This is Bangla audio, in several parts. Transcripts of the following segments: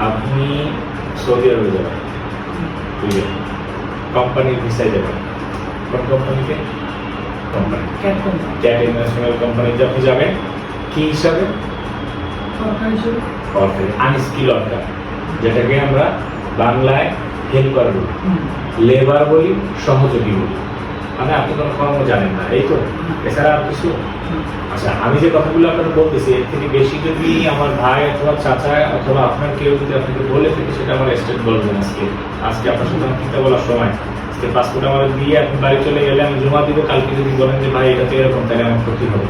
আপনি সৌদি আরবে যাবেন, বুঝলেন, কোম্পানির ভিসায় যাবেন। কোন কোম্পানিতে? কোম্পানি ক্যাট ইন্টারন্যাশনাল কোম্পানিতে আপনি যাবেন কি হিসাবে? সরকারি আনস্কিল ওয়ার্কার, যেটাকে আমরা বাংলায় হেল্পার বলি, লেবার বলি, সহযোগী বলি। মানে আপনি কোনো কর্ম জানেন না, এই তো, এছাড়া আর কিছু। আচ্ছা, আমি যে কথাগুলো আপনাকে বলতেছি এর থেকে বেশি যদি আমার ভাই অথবা চাচা অথবা আপনার কেউ যদি আপনাকে বলে থাকে, সেটা আমার স্টেট বলবেন। আজকে আপনার সাথে আমার চিন্তা বলার সময়, আজকে পাসপোর্ট আমার দিয়ে আপনি বাড়ি চলে গেলে আমি জমা দিব, কালকে যদি বলেন যে ভাই এটা তো এরকম, তাহলে আমার ক্ষতি হবে,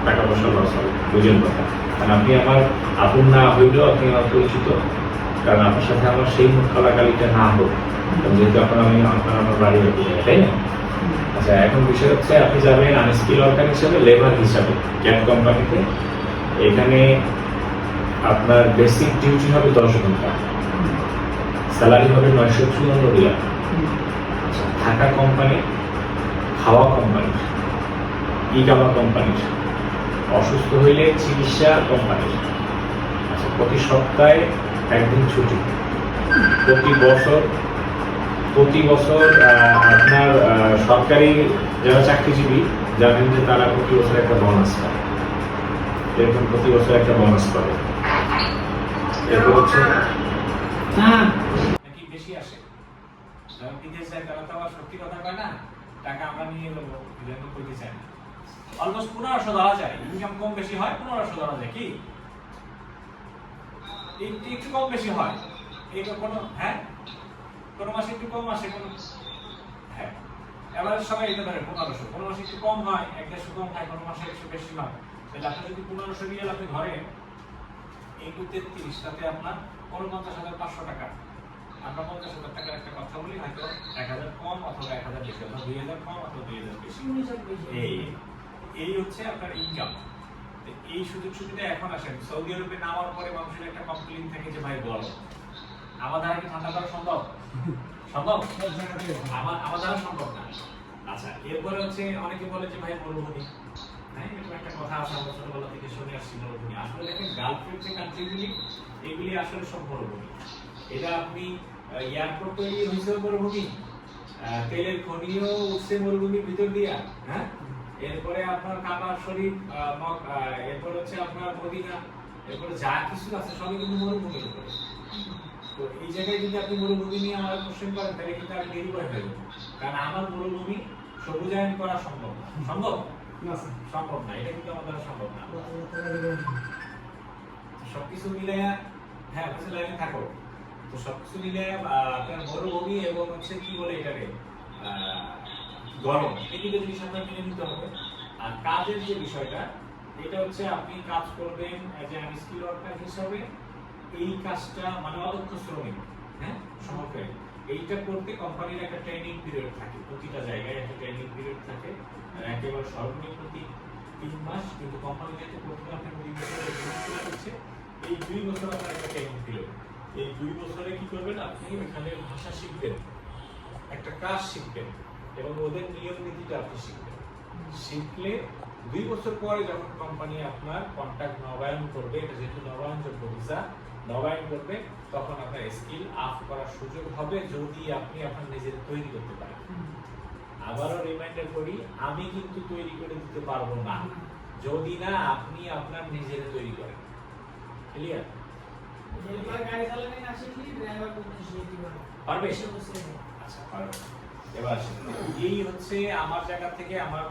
টাকা পয়সা লস হবে, বুঝেন কথা। কারণ আপনি আমার আপন না হইলেও আপনি আমার পরিচিত, কারণ আপনার সাথে আমার সেই মুখ কালাকালিটা না হোক, যেহেতু এখন আমি আপনার আমার বাড়ি হতে যাই, তাই না? আচ্ছা, এখন বিষয় হচ্ছে আপনি যাবেন আনস্কিল ওয়ার্কার হিসাবে, লেবার হিসাবে ক্যাট কোম্পানিতে। এখানে আপনার বেসিক ডিউটি হবে 10 ঘন্টা, স্যালারি হবে 954 রিয়াল। আচ্ছা, থাকা কোম্পানি, খাওয়া কোম্পানির, ইকামা কোম্পানির, অসুস্থ হইলে চিকিৎসা কোম্পানির। আচ্ছা, প্রতি সপ্তাহে একদিন ছুটি। প্রতি বছর আপনার সরকারি যারা চাকরিজীবী জানেন যে তারা প্রতি বছর একটা বোনাস পায়, এরকম প্রতি বছর একটা বোনাস পাবে। এরপর হচ্ছে নাকি বেশি আসে, যারা বিদেশ যায় তারা তো আবার সত্যি কথা কয় না, টাকা আমরা নিয়ে নেবো, বিদেশ করতে চাই না। অলমোস্ট 1500 ধরা যায়, ইনকাম কম বেশি হয় 1500 ধরা যায়, কি একটু কম বেশি হয় এই কোনো, হ্যাঁ কোনো মাসে একটু কম আসে, কোনো, হ্যাঁ এভারেজ সবাই এটা ধরে 1500, কোনো মাসে একটু কম হয়, 1-150 কম হয়, কোনো মাসে 100 বেশি হয়। তাহলে আপনি যদি 1500 রিয়াল আপনি ধরেন, এই 33 তাতে আপনার 49,500 টাকা। আমরা 50,000 টাকার একটা কথা বলি, হয়তো 1000 কম অথবা 1000 বেশি, অথবা 2000 কম অথবা 2000 বেশি। এই হচ্ছে আপনার ইনকাম। এই সুযোগ সুবিধা এখন আসেন। সৌদি আরবে নামার পরে মানুষের একটা কমপ্লেইন থাকে যে ভাই বলো আমার দ্বারা কি ঠান্ডা করা সম্ভব? সম্ভব? আমার দ্বারা সম্ভব না। আচ্ছা, এরপরে হচ্ছে অনেকে বলে যে ভাই মরুভূমি, হ্যাঁ এরকম একটা কথা আছে, আমরা ছোটবেলা থেকে শুনে আসছি মরুভূমি। আসলে দেখেন গালফের যে কান্ট্রিগুলি, এগুলি আসলে সব মরুভূমি। এটা আপনি এয়ারপোর্ট তৈরি হয়েছে মরুভূমি, তেলের খনিও উঠছে মরুভূমির ভিতর দিয়া, হ্যাঁ এরপরে আপনার কাবা শরীফ, এরপর হচ্ছে আপনার মদিনা, এরপরে যা কিছু আছে সবই কিন্তু মরুভূমির উপরে। তো এই জায়গায় যদি আপনি মরুভূমি নিয়ে আমার কোশ্চেন করেন, তাহলে কিন্তু আমি দেরি করে ফেলবো, কারণ আমার মরুভূমি সবুজায়ন করা সম্ভব না। সম্ভব না, সম্ভব না, এটা কিন্তু আমার দ্বারা সম্ভব না। সবকিছু মিলে, হ্যাঁ বুঝে লাইনে থাকো, তো সবকিছু মিলে আপনার মরুভূমি এবং হচ্ছে কি বলে এটাকে গরম, এই দুটো জিনিস আপনার মেনে নিতে হবে। আর কাজের যে বিষয়টা, এটা হচ্ছে আপনি কাজ করবেন এজ এ আনস্কিল ওয়ার্কার হিসাবে। এই কাজটা মানে অদক্ষ শ্রমিক, হ্যাঁ সহকারী, এইটা করতে কোম্পানির একটা ট্রেনিং পিরিয়ড থাকে, প্রতিটা জায়গায় একটা ট্রেনিং পিরিয়ড থাকে, একেবারে সর্বনিম্ন 3 মাস, কিন্তু কোম্পানি যেহেতু প্রথমে আপনাকে 2 বছর এক্সপিরিয়েন্স করছে, এই 2 বছর আপনার একটা ট্রেনিং পিরিয়ড। এই 2 বছরে কি করবেন, আপনি এখানে ভাষা শিখবেন, একটা কাজ শিখবেন এবং ওদের নিয়ম নীতিটা আপনি শিখবেন। শিখলে 2 বছর পরে যখন কোম্পানি আপনার কন্ট্রাক্ট নবায়ন করবে, এটা যেহেতু নবায়নযোগ্য ভিসা, নবায়ন করবে, তখন আপনার স্কিল আপ করার সুযোগ হবে, যদি আপনি আপনার নিজের তৈরি করতে পারেন। আবারও রিমাইন্ডার করি, আমি কিন্তু তৈরি করে দিতে পারবো না যদি না আপনি আপনার নিজের তৈরি করেন। ক্লিয়ার? গাড়ি চালানো না শিখলে ড্রাইভার করতে শিখতে পারবে। আচ্ছা পারবে। এবার এই হচ্ছে আমার জায়গা থেকে আমার